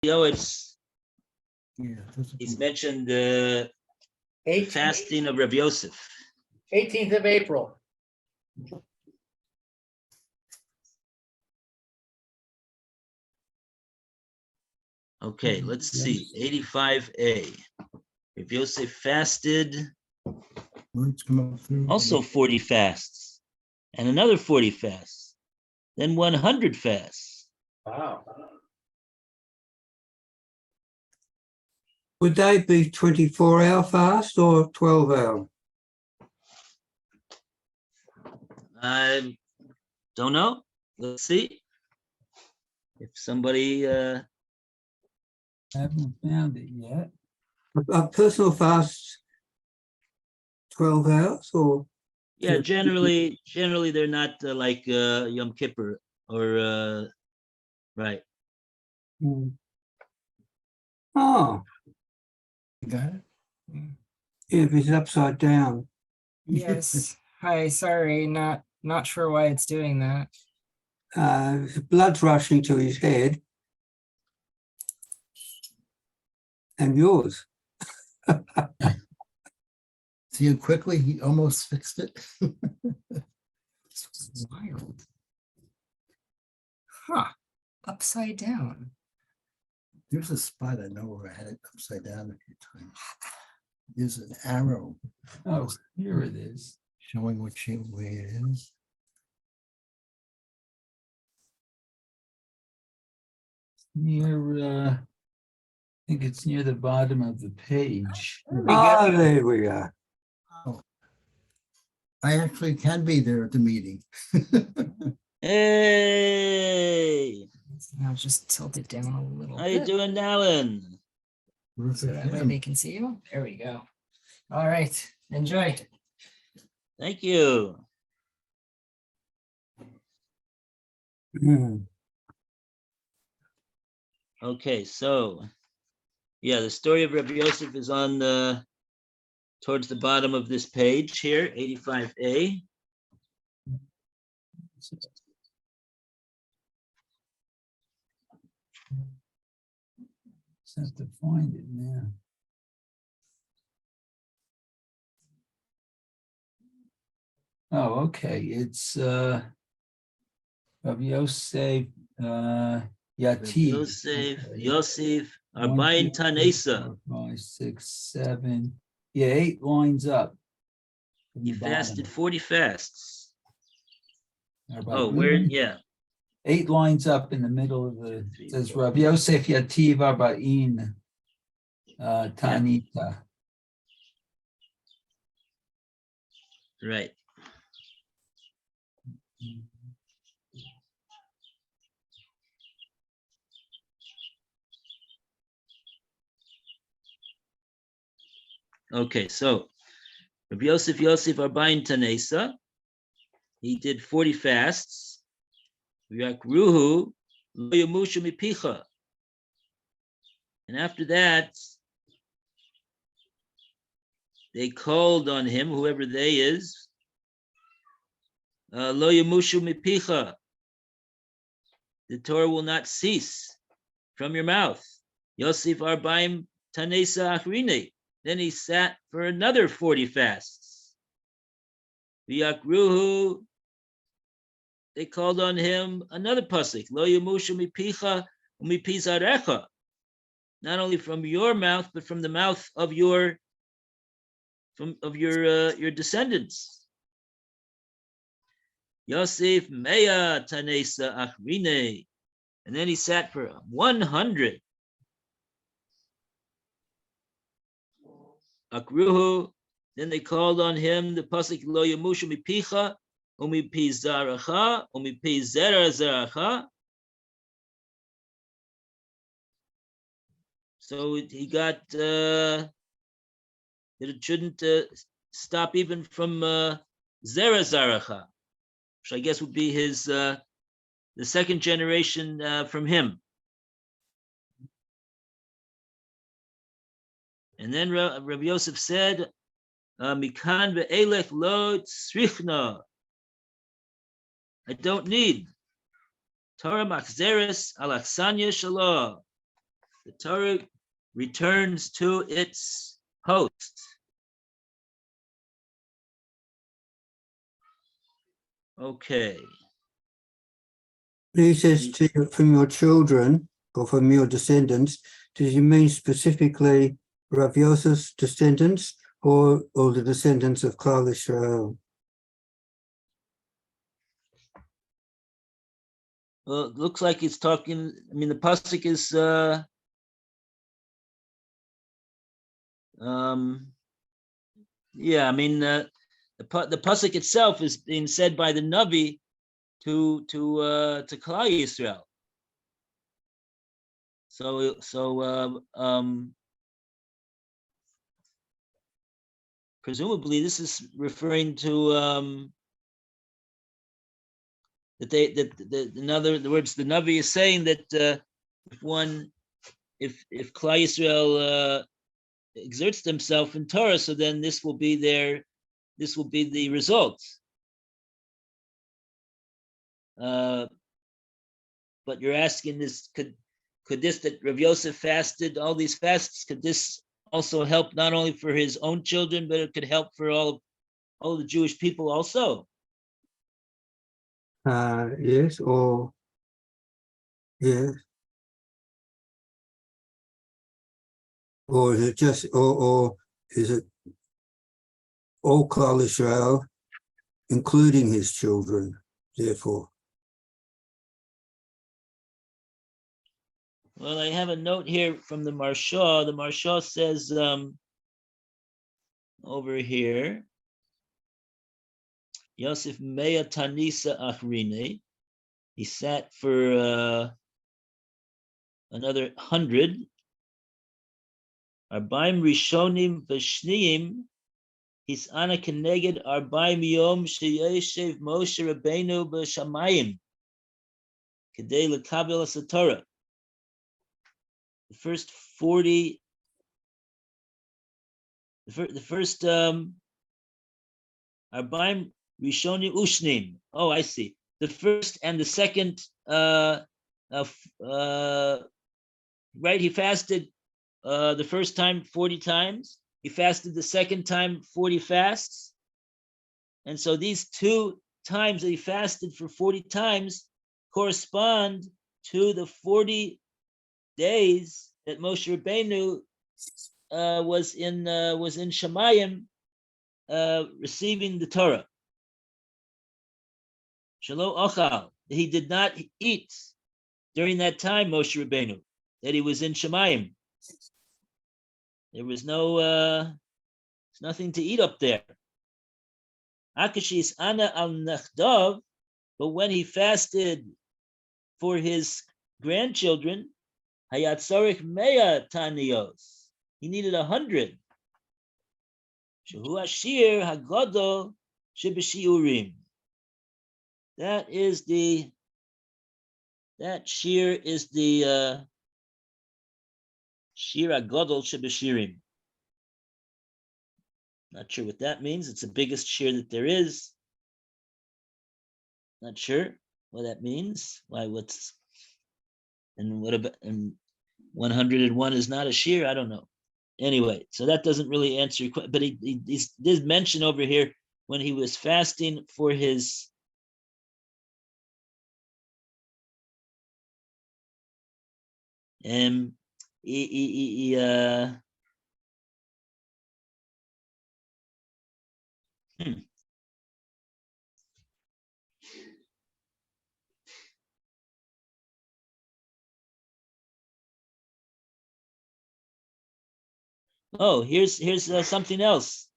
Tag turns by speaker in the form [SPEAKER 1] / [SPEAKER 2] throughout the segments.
[SPEAKER 1] Yoetz,
[SPEAKER 2] Yeah,
[SPEAKER 1] he's mentioned the
[SPEAKER 3] 18th,
[SPEAKER 1] fasting of Rabbi Yosef.
[SPEAKER 3] 18th of April.
[SPEAKER 1] Okay, let's see. 85a. Rabbi Yosef fasted
[SPEAKER 2] words come up through.
[SPEAKER 1] also 40 fasts and another 40 fasts, then 100 fasts.
[SPEAKER 3] Wow.
[SPEAKER 4] Would they be 24-hour fast or 12-hour?
[SPEAKER 1] I don't know. Let's see if somebody
[SPEAKER 5] Haven't found it yet.
[SPEAKER 4] A personal fast 12 hours or?
[SPEAKER 1] yeah, generally they're not like Yom Kippur or right.
[SPEAKER 4] Oh,
[SPEAKER 2] You got it?
[SPEAKER 4] yeah, if it's upside down.
[SPEAKER 6] Yes. Hi, sorry, not sure why it's doing that.
[SPEAKER 4] Blood's rushing to his head. And yours.
[SPEAKER 2] See how quickly he almost fixed it?
[SPEAKER 6] It's wild. Huh. Upside down.
[SPEAKER 2] There's a spot I know where I had it upside down a few times. There's an arrow
[SPEAKER 5] Oh, here it is.
[SPEAKER 2] showing what shape way it is.
[SPEAKER 5] Near, I think it's near the bottom of the page.
[SPEAKER 4] Ah, there we go.
[SPEAKER 2] I actually can be there at the meeting.
[SPEAKER 1] Hey,
[SPEAKER 6] Now just tilt it down a little
[SPEAKER 1] how you
[SPEAKER 6] bit
[SPEAKER 1] doing, Alan?
[SPEAKER 6] so that way they can see you. There we go. All right, enjoy.
[SPEAKER 1] Thank you.
[SPEAKER 4] Mm.
[SPEAKER 1] Okay, so yeah, the story of Rabbi Yosef is on the towards the bottom of this page here, 85a.
[SPEAKER 5] Just have to find it now. Oh, okay. It's Rabbi Yosef
[SPEAKER 1] Rabbi
[SPEAKER 5] Yativ.
[SPEAKER 1] Yosef,
[SPEAKER 5] One,
[SPEAKER 1] Arbain
[SPEAKER 5] two,
[SPEAKER 1] Tanesa.
[SPEAKER 5] 4, 5, 6, 7. Yeah, 8 lines up. from
[SPEAKER 1] He
[SPEAKER 5] the bottom.
[SPEAKER 1] fasted 40 fasts.
[SPEAKER 5] Rabbi
[SPEAKER 1] Oh, where?
[SPEAKER 5] Reuben,
[SPEAKER 1] Yeah.
[SPEAKER 5] 8 lines up in the middle of the, it says Rabbi Yosef Yativ Arba'in Tanita.
[SPEAKER 1] Right. Okay, so Rabbi Yosef Arbain Tanesa, he did 40 fasts. Ruhu lo yamushu mipicha. And after that, they called on him, whoever they is, lo yamushu mipicha. The Torah will not cease from your mouth. Yosef Arbaim Tanesa Achrine. Then he sat for another 40 fasts. V'yakruhu, they called on him another pasuk. Lo yamushu mipicha umipi zarecha. Not only from your mouth, but from the mouth of your your descendants. Yosef Meya Tanesa Achrine. And then he sat for 100. Akruhu, then they called on him the pasuk lo yamushu mipicha umipi zaracha umipi zera zaracha. So he got that it shouldn't stop even from zera zaracha, which I guess would be his the second generation from him. And then Rabbi Yosef said, "Mikan ve'elech lo tzrichna." I don't need Torah machzeres alaksanya shalom. The Torah returns to its host. Okay.
[SPEAKER 4] He says to you, from your children or from your descendants, does he mean specifically Rav Yosef's descendants or the descendants of Klal Israel?
[SPEAKER 1] Well, it looks like it's talking. I mean, the pasuk is. Yeah, I mean, the pasuk itself is being said by the Navi to Klal Yisrael. So presumably this is referring to that in other words, the Navi is saying that if Klal Yisrael exerts themselves in Torah, so then this will be the result. But you're asking this, could this that Rav Yosef fasted all these fasts, could this also help not only for his own children, but it could help for all the Jewish people also?
[SPEAKER 4] Yes, or yes, or is it just or is it all Klal Israel, including his children? Therefore,
[SPEAKER 1] Well, I have a note here from the Marsha. The Marsha says over here, Yosef Mea Tanisa Achrine. He sat for another 100. Arbaim Rishonim V'Shniyim. His ana keneged Arbaim Yom Sheyeshev Moshe Rabbeinu B'Shamayim. Kedei L'Kabel HaSatorah. The first 40. The first Arbaim Rishonim Ushnim. Oh, I see. The first and the second, right? He fasted the first time 40 times. He fasted the second time 40 fasts. And so these 2 times that he fasted for 40 times correspond to the 40 days that Moshe Rabbeinu was in Shemayim receiving the Torah. Shelo ochal, he did not eat during that time, Moshe Rabbeinu, that he was in Shemayim. There was there's nothing to eat up there. Akashis ana al nachdav, but when he fasted for his grandchildren, hayat tzorich mea taniyos, he needed 100. Shehu ashir hagadol shebeshiurim. That shear is the shir hagadol shebeshirim. Not sure what that means. It's the biggest shear that there is. Not sure what that means. Why? What about? And 101 is not a shear. I don't know. Anyway, so that doesn't really answer your question. But he did mention over here when he was fasting for his. Oh, here's something else.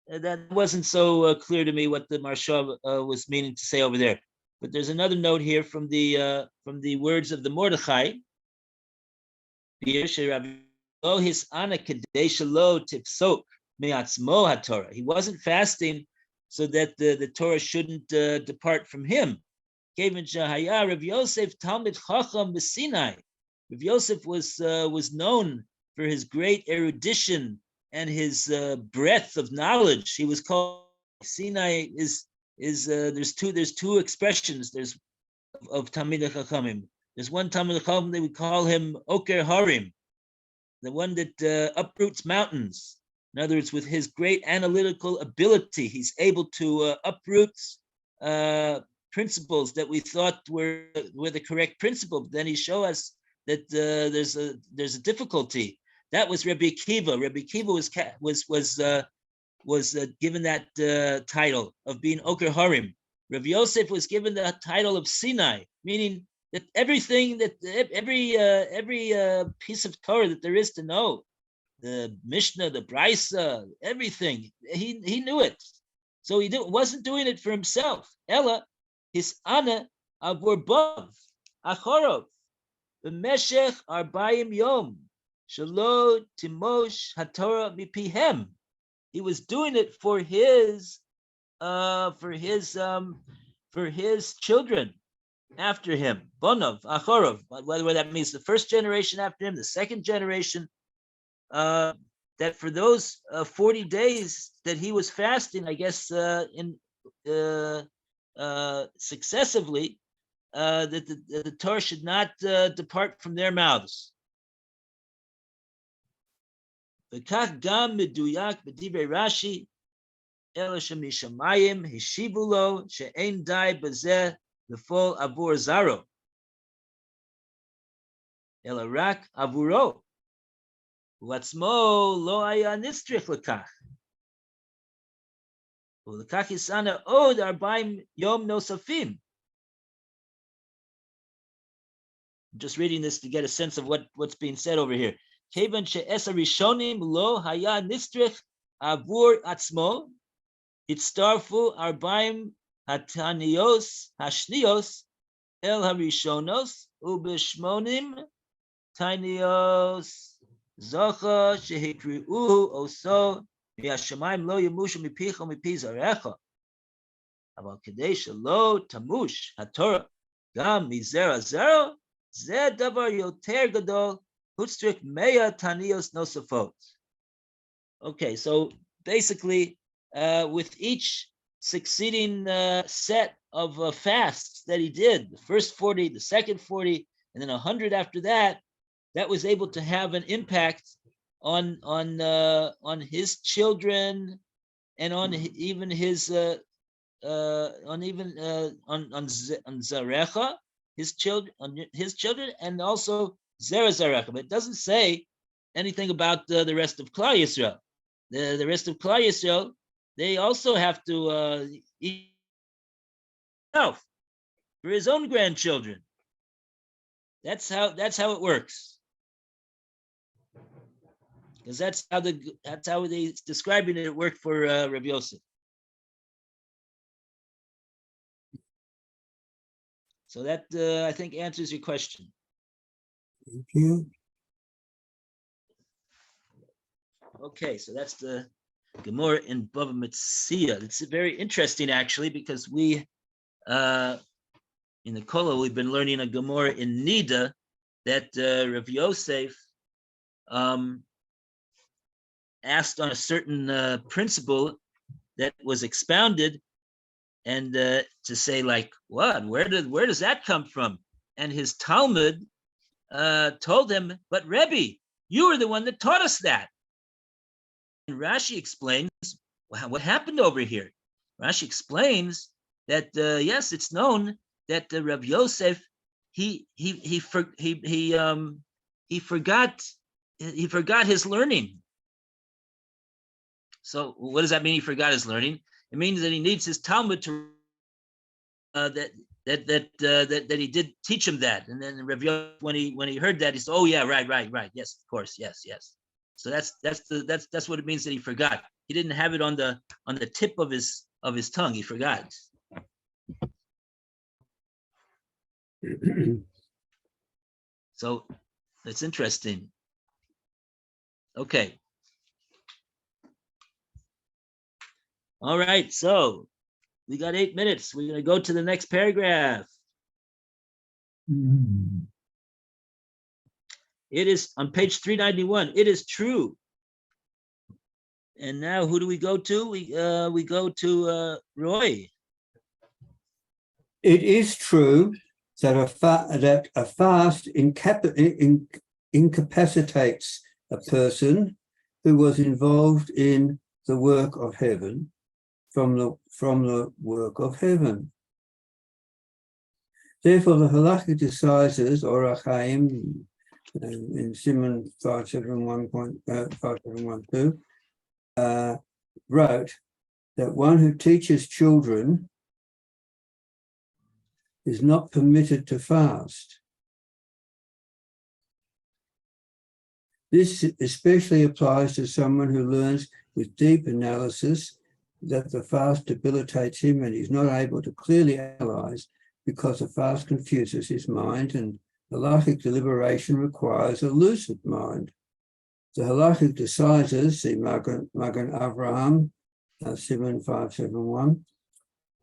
[SPEAKER 1] That wasn't so clear to me what the Marsha was meaning to say over there. But there's another note here from the words of the Mordechai. He wasn't fasting so that the Torah shouldn't depart from him. Rav Yosef Talmid Chacham B'Sinai. Rav Yosef was known for his great erudition and his breadth of knowledge. He was called Sinai. There's two expressions. There's of Talmidei Chachamim. There's one Talmud Chacham, they would call him Oker Harim, the one that uproots mountains. In other words, with his great analytical ability, he's able to uproot principles that we thought were the correct principle. But then he showed us that there's a difficulty. That was Rabbi Akiva. Rabbi Akiva was given that title of being Oker Harim. Rabbi Yosef was given the title of Sinai, meaning that everything that every piece of Torah that there is to know, the Mishnah, the Brisa, everything, he knew it. So he wasn't doing it for himself. Ella, his ana avur bav achorov b'meshech arbayim yom shelo timosh haTorah mipihem. He was doing it for his children after him, Bonov, Achorov, whether that means the first generation after him, the second generation, that for those 40 days that he was fasting, I guess successively, that the Torah should not depart from their mouths. V'kach gam meduyak b'divrei Rashi, ela shemishamayim hishivu lo she'ein dai b'zeh l'fol avur zaro, ela rak avuro, u'atzmo lo haya nistrich l'kach, u'l'kach yisana od 40 yom nosafim. I'm just reading this to get a sense of what's being said over here. Kevan she'es harishonim lo haya nistrich avur atzmo, itztarfu 40 hatanios hashnios el harishonos ubishmonim tanios zocha shehikriuhu oso mi'ashamayim lo yamushu mipicha mipi zarecha aval kedei shelo tamush haTorah gam mizera zero zeh davar yoter gadol hutzrik meya tanios nosafot. Okay, so basically, with each succeeding set of fasts that he did, the first 40, the second 40, and then 100 after that, that was able to have an impact on his children and on even his on Zarecha, his children, and also Zera Zarecha. But it doesn't say anything about the rest of Klal Yisrael. The rest of Klal Yisrael, they also have to eat for his own grandchildren. That's how it works. Because that's how they describing it worked for Rabbi Yosef. So that I think answers your question.
[SPEAKER 4] Thank you.
[SPEAKER 1] Okay, so that's the Gemara in Bava Metzia. It's very interesting, actually, because we, in the Kola, we've been learning a Gemara in Nida that Rav Yosef asked on a certain principle that was expounded, and to say like, what? Where does that come from? And his Talmud told him, but Rebbe, you were the one that taught us that. And Rashi explains what happened over here. Rashi explains that yes, it's known that Rav Yosef he forgot his learning. So what does that mean? He forgot his learning. It means that he needs his Talmud to that he did teach him that. And then Rav Yosef, when he heard that, he said, "Oh yeah, right. Yes, of course, yes." So that's what it means that he forgot. He didn't have it on the tip of his tongue. He forgot. So it's interesting. Okay. All right. So we got 8 minutes. We're going to go to the next paragraph. It is on page 391. It is true. And now who do we go to? We go to Roy.
[SPEAKER 4] It is true that a fast incapacitates a person who was involved in the work of heaven from the work of heaven. Therefore, the halakhic decisors, or Achaim, in Simon 571.571.2, wrote that one who teaches children is not permitted to fast. This especially applies to someone who learns with deep analysis that the fast debilitates him and he's not able to clearly analyze because the fast confuses his mind, and halakhic deliberation requires a lucid mind. The halakhic decisors, see Magen Avraham, Simon 571,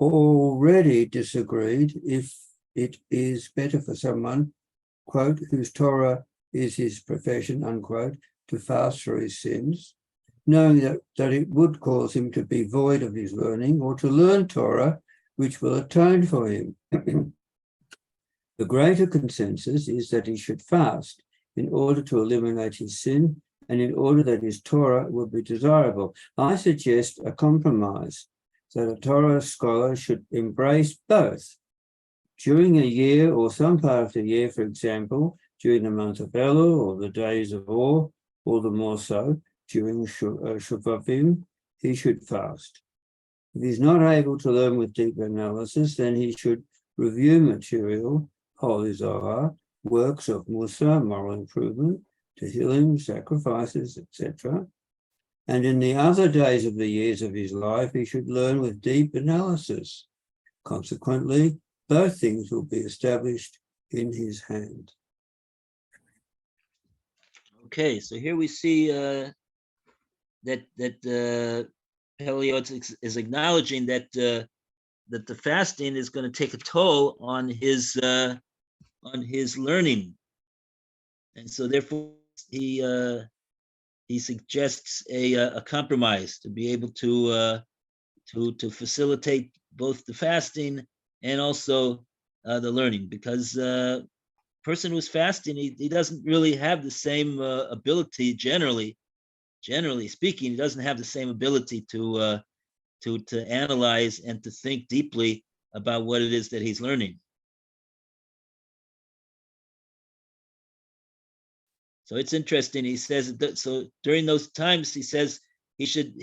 [SPEAKER 4] already disagreed if it is better for someone, quote, whose Torah is his profession, unquote, to fast for his sins, knowing that it would cause him to be void of his learning, or to learn Torah, which will atone for him. The greater consensus is that he should fast in order to eliminate his sin and in order that his Torah will be desirable. I suggest a compromise, that a Torah scholar should embrace both. During a year or some part of the year, for example, during the month of Elul or the days of awe, or the more so, during Shuvavim, he should fast. If he's not able to learn with deep analysis, then he should review material, Holy Zohar, works of Musa, moral improvement, Tehillim, sacrifices, etc. And in the other days of the years of his life, he should learn with deep analysis. Consequently, both things will be established in his hand.
[SPEAKER 1] Okay, so here we see that Pele Yoetz is acknowledging that that the fasting is going to take a toll on his learning, and so therefore he suggests a compromise to be able to facilitate both the fasting and also the learning, because person who's fasting, he doesn't really have the same ability, generally speaking, he doesn't have the same ability to analyze and to think deeply about what it is that he's learning. So it's interesting. He says that, so during those times, he says he should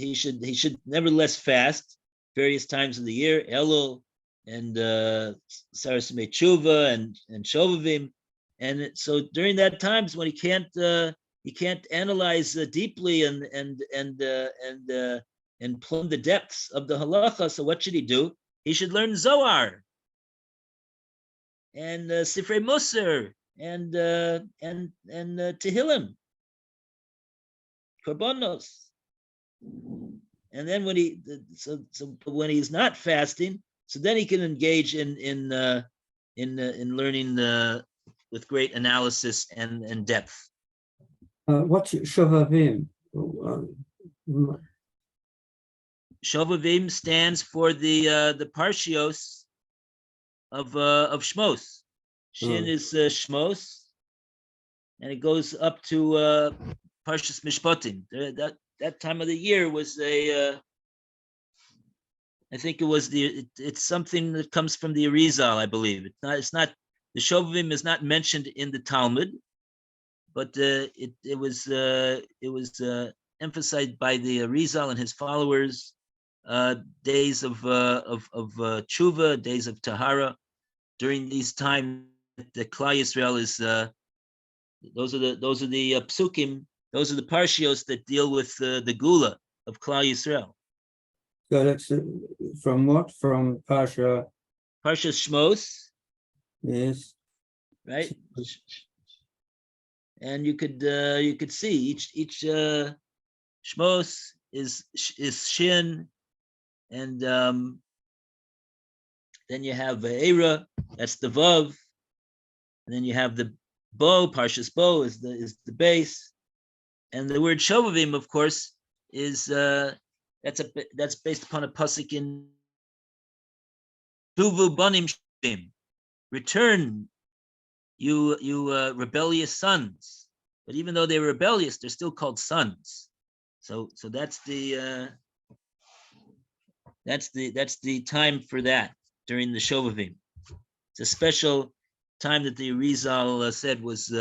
[SPEAKER 1] nevertheless fast various times of the year, Elul and Sarasime Tshuva and Shovavim. And so during that times when he can't analyze deeply and plumb the depths of the halacha, so what should he do? He should learn Zohar and Sifrei Musar and Tehillim, Korbanos. And then when when he's not fasting, so then he can engage in learning with great analysis and depth.
[SPEAKER 4] What's Shovavim?
[SPEAKER 1] Shovavim stands for the parshios of Shmos. Shin is Shmos, and it goes up to Parshas Mishpatim. That time of the year was I think it was it's something that comes from the Arizal, I believe. It's not the Shovavim is not mentioned in the Talmud, but it was emphasized by the Arizal and his followers. Days of tshuva, days of tahara. During these times, the Klal Yisrael is those are the psukim. Those are the parshios that deal with the gula of Klal Yisrael.
[SPEAKER 4] So that's from what? From Parsha?
[SPEAKER 1] Parshas Shmos. Yes. Right. And you could see each Shmos is Shin, and then you have Eira, that's the Vav, and then you have the Bo, Parshas Bo is the base, and the word Shovavim, of course, is that's based upon a pasuk in Tuvu Banim Shovim. return, you rebellious sons. But even though they're rebellious, they're still called sons. So that's the time for that during the Shovavim. It's a special time that the Arizal said was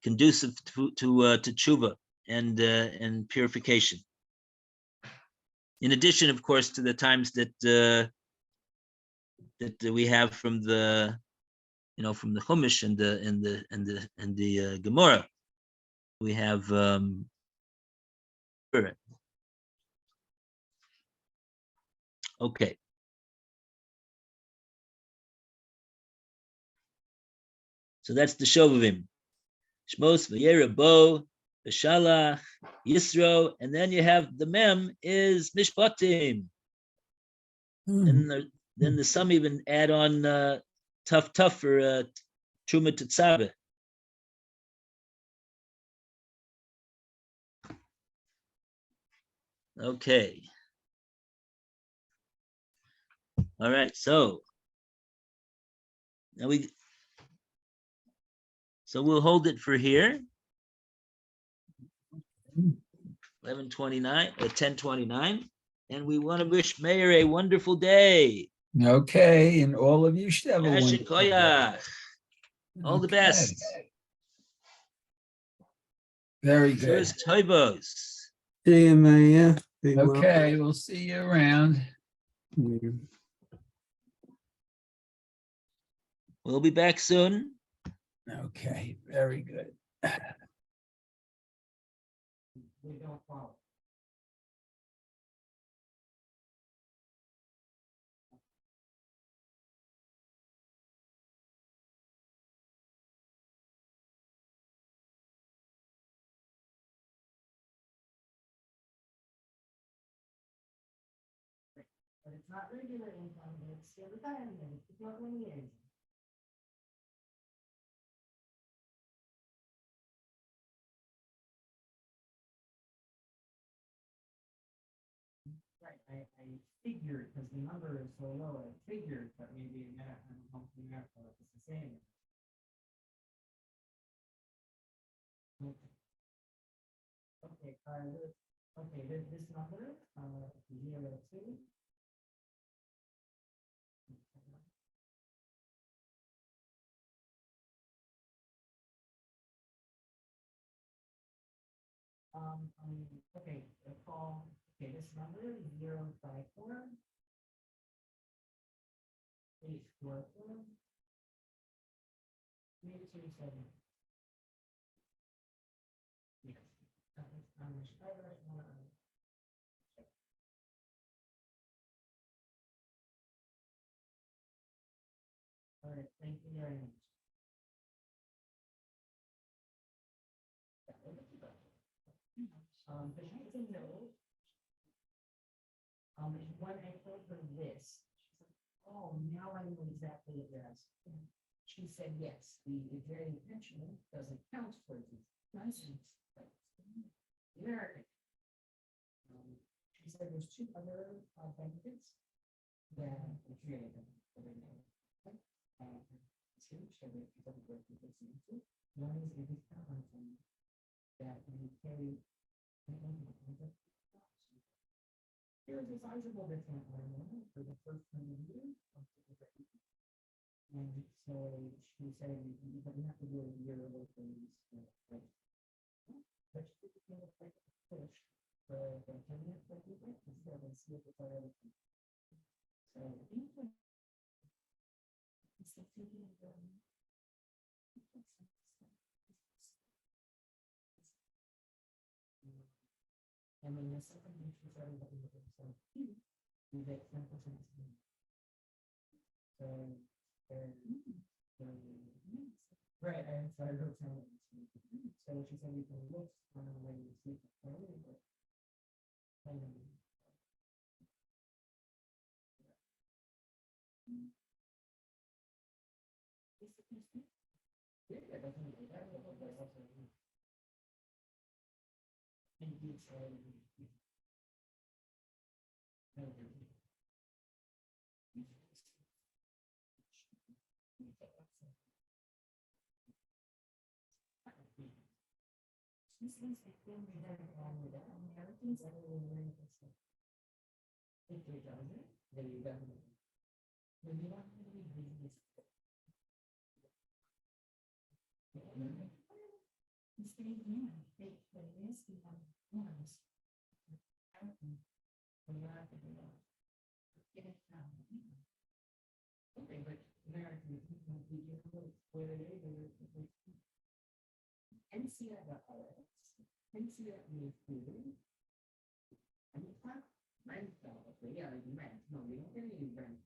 [SPEAKER 1] conducive to tshuva and purification. In addition, of course, to the times that we have from the from the Chumash and the Gemara, we have okay. So that's the Shovavim. Shmos v'yerabo, v'shalach, Yisro, and then you have the Mem is Mishpatim. And then some even add on tough for Truma Tetzaveh. Okay. All right, so now we'll hold it for here. 11:29, 10:29, and we want to wish Meir a wonderful day.
[SPEAKER 5] Okay, and all of you should have a
[SPEAKER 1] Yashin
[SPEAKER 5] wonderful day.
[SPEAKER 1] Koyach. All the
[SPEAKER 5] Okay.
[SPEAKER 1] best.
[SPEAKER 5] Very good.
[SPEAKER 1] First Toivos.
[SPEAKER 4] See you, Mayor. Be well.
[SPEAKER 5] Okay, we'll see you around.
[SPEAKER 4] Mm.
[SPEAKER 1] We'll be back soon.
[SPEAKER 5] Okay, very good.
[SPEAKER 6] But it's not regular income, it's your retirement, it's not 1 year. Right, I figured, because the number is so low, I figured that maybe a minute and a half it's the same. Okay, okay, this number, 02. Okay, call, okay, this number is 054 844 327. Yes. All right, thank you very much. But you can know, when I told her this, she's like, oh, now I know exactly what you're asking. She said, yes, the very intentional doesn't count for the license. American. She said there's 2 other benefits that are created. One is a discount on something that you pay. Here's a sizable discount for the first 100 years. And so she said, you have to do a year of things. But she did like a push for the 10 minutes that you get to see if it's already. So, and then the second one, she started looking at it, so you get 10%. So, right, and so I wrote down. So she said you can look on the way you see it. This is the thing that wrong with that. Americans are really interested. If they don't, then you don't. When you don't really business. You stay here, they risk you have ones. When you have to do that. Get it down. Okay, but American people, we do where they do. NCR the RS, NCR the food. And it's not rent though, but yeah, like rent, no, we don't get any rent.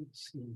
[SPEAKER 2] Let's see.